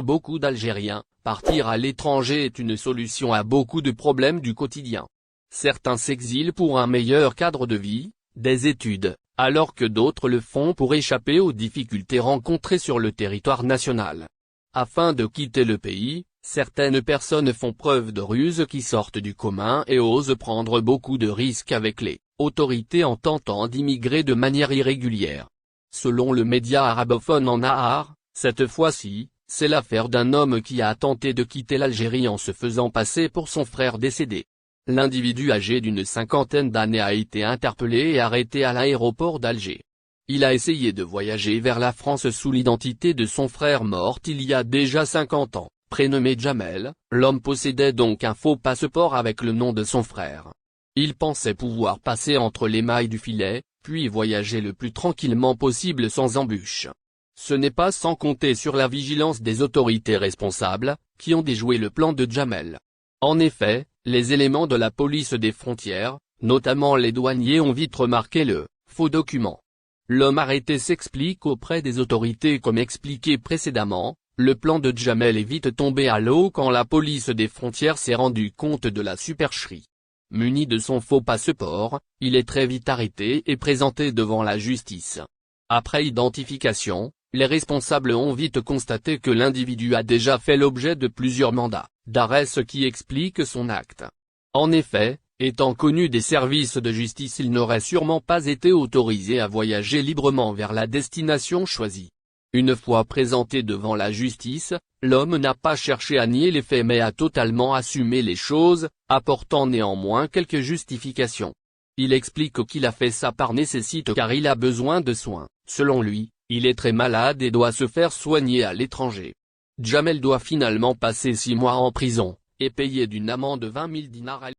Pour beaucoup d'Algériens, partir à l'étranger est une solution à beaucoup de problèmes du quotidien. Certains s'exilent pour un meilleur cadre de vie, des études, alors que d'autres le font pour échapper aux difficultés rencontrées sur le territoire national. Afin de quitter le pays, certaines personnes font preuve de ruse qui sortent du commun et osent prendre beaucoup de risques avec les autorités en tentant d'immigrer de manière irrégulière. Selon le média arabophone en Nahar, cette fois-ci, c'est l'affaire d'un homme qui a tenté de quitter l'Algérie en se faisant passer pour son frère décédé. L'individu âgé d'une cinquantaine d'années a été interpellé et arrêté à l'aéroport d'Alger. Il a essayé de voyager vers la France sous l'identité de son frère mort il y a déjà 50 ans. Prénommé Djamel, l'homme possédait donc un faux passeport avec le nom de son frère. Il pensait pouvoir passer entre les mailles du filet, puis voyager le plus tranquillement possible sans embûches. Ce n'est pas sans compter sur la vigilance des autorités responsables, qui ont déjoué le plan de Djamel. En effet, les éléments de la police des frontières, notamment les douaniers, ont vite remarqué le faux document. L'homme arrêté s'explique auprès des autorités comme expliqué précédemment. Le plan de Djamel est vite tombé à l'eau quand la police des frontières s'est rendue compte de la supercherie. Muni de son faux passeport, il est très vite arrêté et présenté devant la justice. Après identification, les responsables ont vite constaté que l'individu a déjà fait l'objet de plusieurs mandats d'arrêt, ce qui explique son acte. En effet, étant connu des services de justice, il n'aurait sûrement pas été autorisé à voyager librement vers la destination choisie. Une fois présenté devant la justice, l'homme n'a pas cherché à nier les faits mais a totalement assumé les choses, apportant néanmoins quelques justifications. Il explique qu'il a fait ça par nécessité car il a besoin de soins. Selon lui, il est très malade et doit se faire soigner à l'étranger. Djamel doit finalement passer 6 mois en prison, et payer d'une amende de 20 000 dinars.